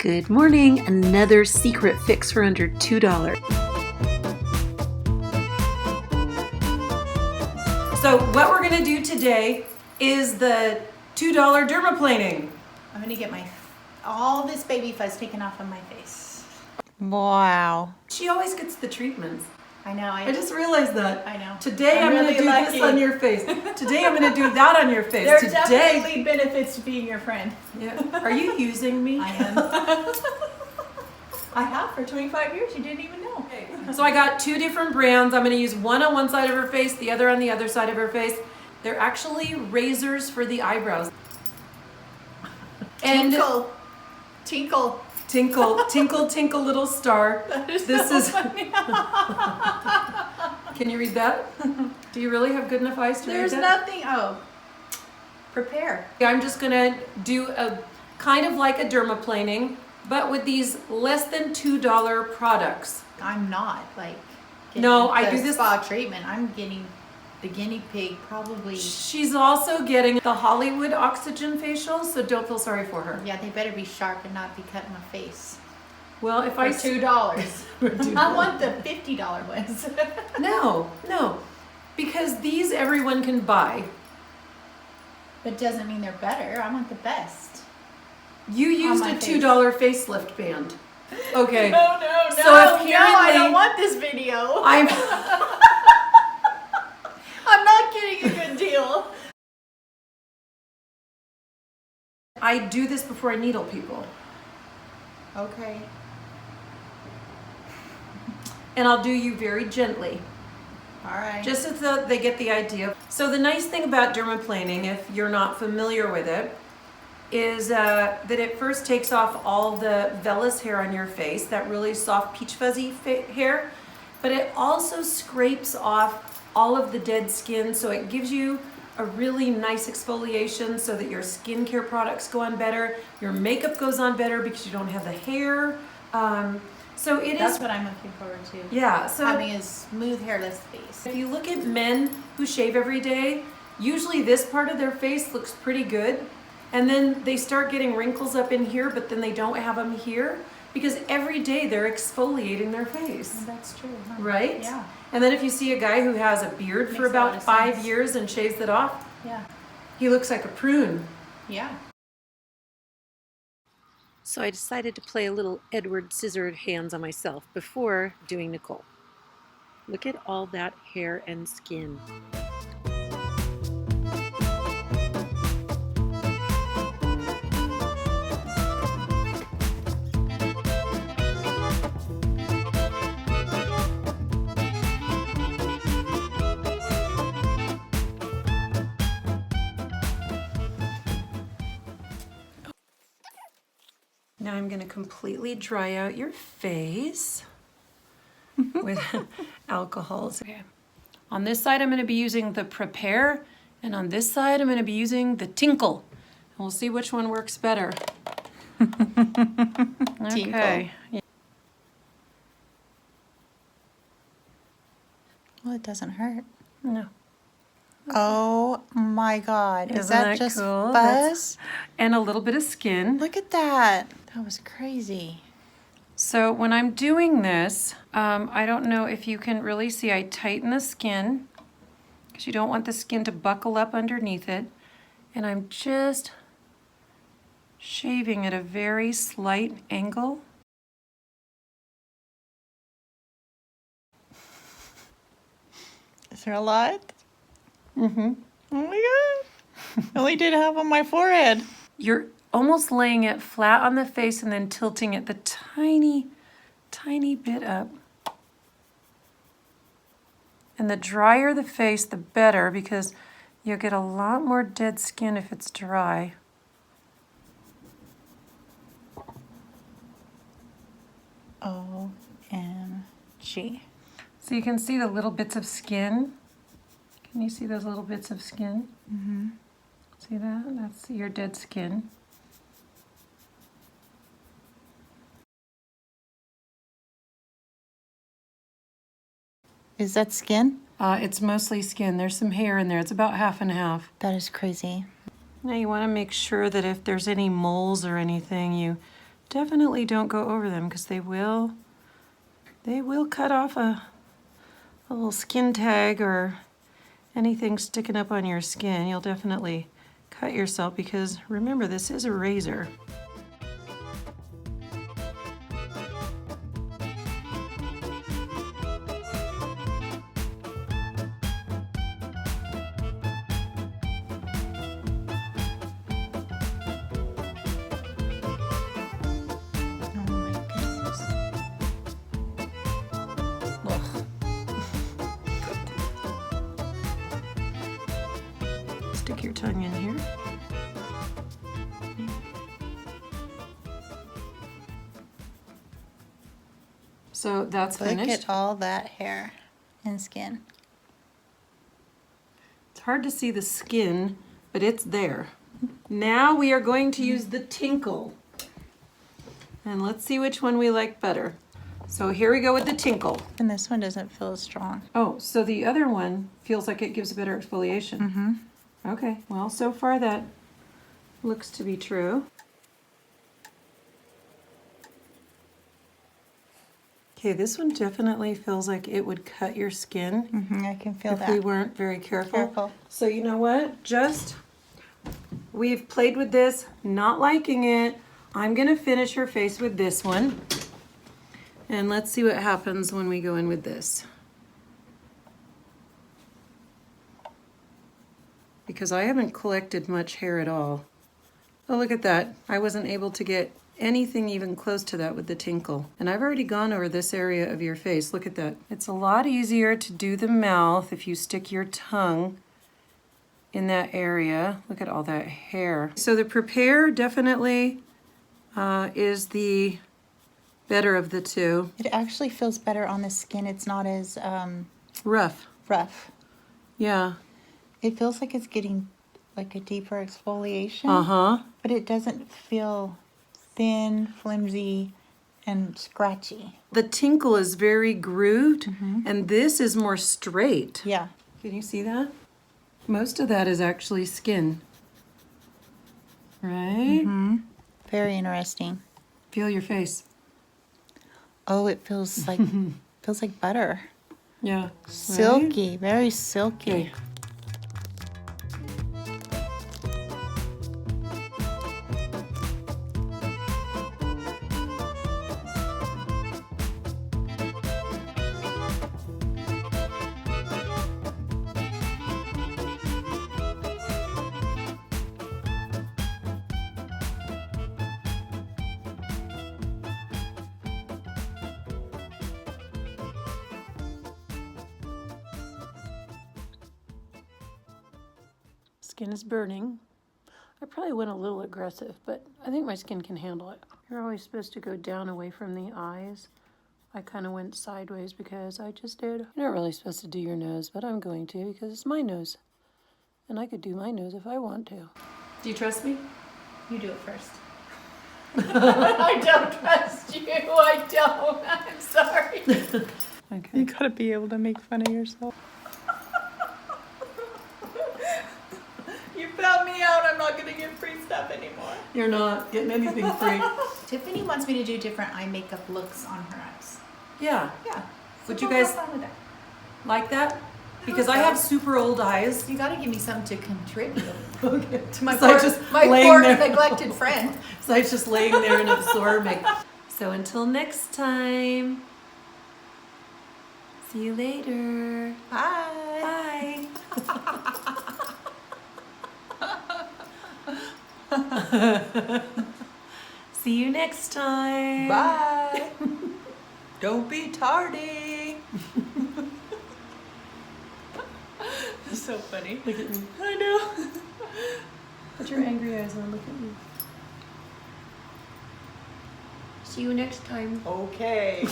Good morning, another secret fix for under $2. So what we're gonna do today is the $2 dermaplaning. I'm gonna get all this baby fuzz taken off of my face. Wow. She always gets the treatments. I know. I just realized that. I know. Today I'm really gonna do lucky. this on your face. Today I'm gonna do that on your face. There are Today, definitely benefits to being your friend. yeah. Are you using me? I am. I have for 25 years. You didn't even know. Okay. So I got two different brands. I'm gonna use one on one side of her face, the other on the other side of her face. They're actually razors for the eyebrows. And Tinkle. Tinkle, tinkle, tinkle, little star. This so funny. Can you read that? Do you really have good enough eyes to read that? There's nothing. Oh. Prepare. I'm just gonna do a kind of like a dermaplaning, but with these less than $2 products. I'm not like. No, I do this spa treatment. I'm getting the guinea pig probably. She's also getting the Hollywood oxygen facial, so don't feel sorry for her. Yeah, they better be sharp and not be cutting my face. Well, if For I $2. I want the $50 ones. No, because these everyone can buy. But doesn't mean they're better. I want the best. You used a $2 facelift band. Okay. No. So apparently, I don't want this video. I'm not getting a good deal. I do this before I needle people. Okay. And I'll do you very gently. All right. Just so they get the idea. So the nice thing about dermaplaning, if you're not familiar with it, is that it first takes off all the vellus hair on your face, that really soft peach fuzzy hair, but it also scrapes off all of the dead skin, so it gives you a really nice exfoliation so that your skincare products go on better, your makeup goes on better because you don't have the hair. So That's what I'm looking forward to. Yeah. So having a smooth, hairless face. if you look at men who shave every day, usually this part of their face looks pretty good. And then they start getting wrinkles up in here, but then they don't have them here because every day they're exfoliating their face. Well, that's true. Huh? Right? Yeah. And then if you see a guy who has a beard for Makes a lot about of 5 sense. years and shaves it off, Yeah. he looks like a prune. Yeah. So I decided to play a little Edward Scissored Hands on myself before doing Nicole. Look at all that hair and skin. Now I'm going to completely dry out your face with alcohols. Okay. On this side I'm going to be using the Prepare, and on this side I'm going to be using the Tinkle. And we'll see which one works better. Okay. Yeah. Well, it doesn't hurt. No. Oh my God. Is Isn't that that just cool? fuzz? And a little bit of skin. Look at that. That was crazy. So when I'm doing this, I don't know if you can really see, I tighten the skin because you don't want the skin to buckle up underneath it. And I'm just shaving at a very slight angle. Is there a lot? Mm-hmm. Oh my God. I only did half on my forehead. You're almost laying it flat on the face and then tilting it the tiny, tiny bit up. And the drier the face, the better, because you'll get a lot more dead skin if it's dry. OMG. So you can see the little bits of skin. Can you see those little bits of skin? Mm-hmm. See that? That's your dead skin. Is that skin? It's mostly skin. There's some hair in there. It's about half and half. That is crazy. Now you want to make sure that if there's any moles or anything, you definitely don't go over them because they will cut off a little skin tag or anything sticking up on your skin. You'll definitely cut yourself because remember, this is a razor. Stick your tongue in here. So that's Look finished. at all that hair and skin. It's hard to see the skin, but it's there. Now we are going to use the Tinkle. And let's see which one we like better. So here we go with the Tinkle. And this one doesn't feel as strong. Oh, so the other one feels like it gives a better exfoliation. Mm-hmm. Okay, well, so far that looks to be true. Okay, this one definitely feels like it would cut your skin Mm-hmm. I can feel if that. we weren't very careful. Careful. So you know what? We've played with this, not liking it. I'm gonna finish her face with this one. And let's see what happens when we go in with this. Because I haven't collected much hair at all. Oh, look at that. I wasn't able to get anything even close to that with the Tinkle. And I've already gone over this area of your face. Look at that. It's a lot easier to do the mouth if you stick your tongue in that area. Look at all that hair. So the Prepare definitely is the better of the two. It actually feels better on the skin. It's not as Rough. rough. Yeah. It feels like it's getting like a deeper exfoliation. Uh-huh. But it doesn't feel thin, flimsy, and scratchy. The Tinkle is very grooved, and this is more straight. Yeah. Can you see that? Most of that is actually skin. Right? Very interesting. Feel your face. Oh, it feels like butter. Yeah. Silky, very silky. Okay. Skin is burning. I probably went a little aggressive, but I think my skin can handle it. You're always supposed to go down away from the eyes. I kind of went sideways because I just did. You're not really supposed to do your nose, but I'm going to because it's my nose. And I could do my nose if I want to. Do you trust me? You do it first. I don't trust you. I don't. I'm sorry. Okay. You gotta be able to make fun of yourself. You found me out. I'm not gonna get free stuff anymore. You're not getting anything free. Tiffany wants me to do different eye makeup looks on her eyes. Yeah. Yeah. Would So you we'll guys have fun with that. like that? Because I have super old eyes. You gotta give me something to contribute Okay. to my So I just my laying poor there. neglected friend. So I just laying there and absorbing. So until next time. See you later. Bye. Bye. See you next time. Bye. Don't be tardy. So funny. Look at me. I know. Put your angry eyes on. Look at me. See you next time. Okay.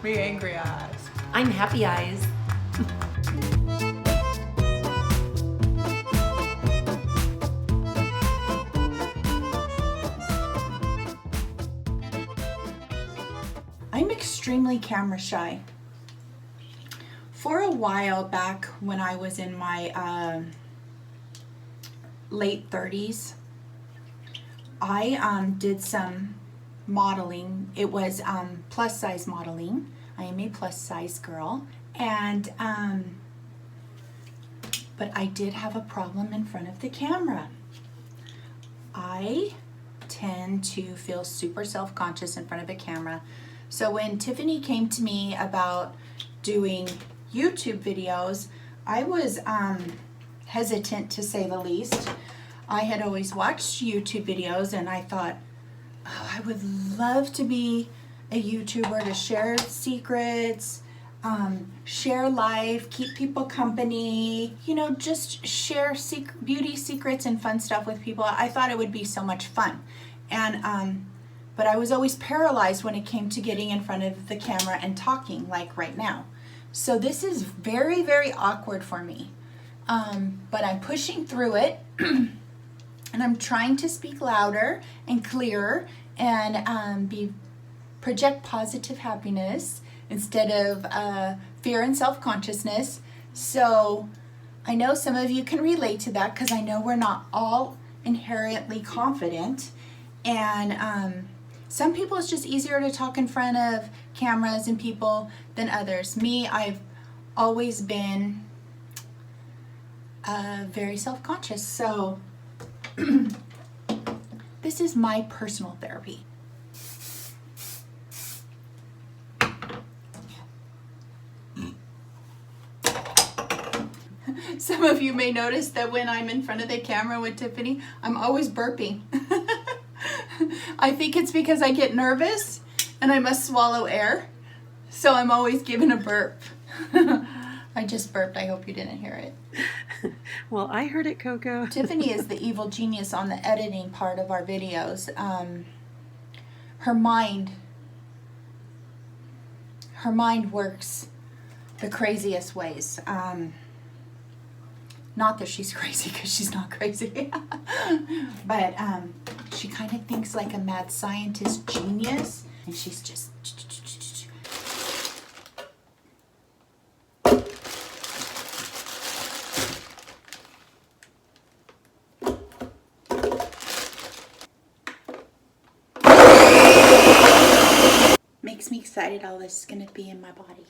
Me angry eyes. I'm happy eyes. I'm extremely camera shy. For a while back when I was in my late 30s, I did some modeling. It was plus size modeling. I am a plus size girl, and but I did have a problem in front of the camera. I tend to feel super self-conscious in front of a camera. So when Tiffany came to me about doing YouTube videos, I was hesitant, to say the least. I had always watched YouTube videos and I thought, oh, I would love to be a YouTuber, to share secrets, share life, keep people company, you know, just share beauty secrets and fun stuff with people. I thought it would be so much fun. And but I was always paralyzed when it came to getting in front of the camera and talking, like right now. So this is very, very awkward for me. But I'm pushing through it and I'm trying to speak louder and clearer and project positive happiness instead of fear and self-consciousness. So I know some of you can relate to that, because I know we're not all inherently confident. And some people, it's just easier to talk in front of cameras and people than others. Me, I've always been very self-conscious. So this is my personal therapy. Some of you may notice that when I'm in front of the camera with Tiffany, I'm always burping. I think it's because I get nervous and I must swallow air. So I'm always giving a burp. I just burped. I hope you didn't hear it. Well, I heard it, Coco. Tiffany is the evil genius on the editing part of our videos. Her mind works the craziest ways. Not that she's crazy, because she's not crazy. But she kind of thinks like a mad scientist genius, and she's just... Makes me excited all this is going to be in my body.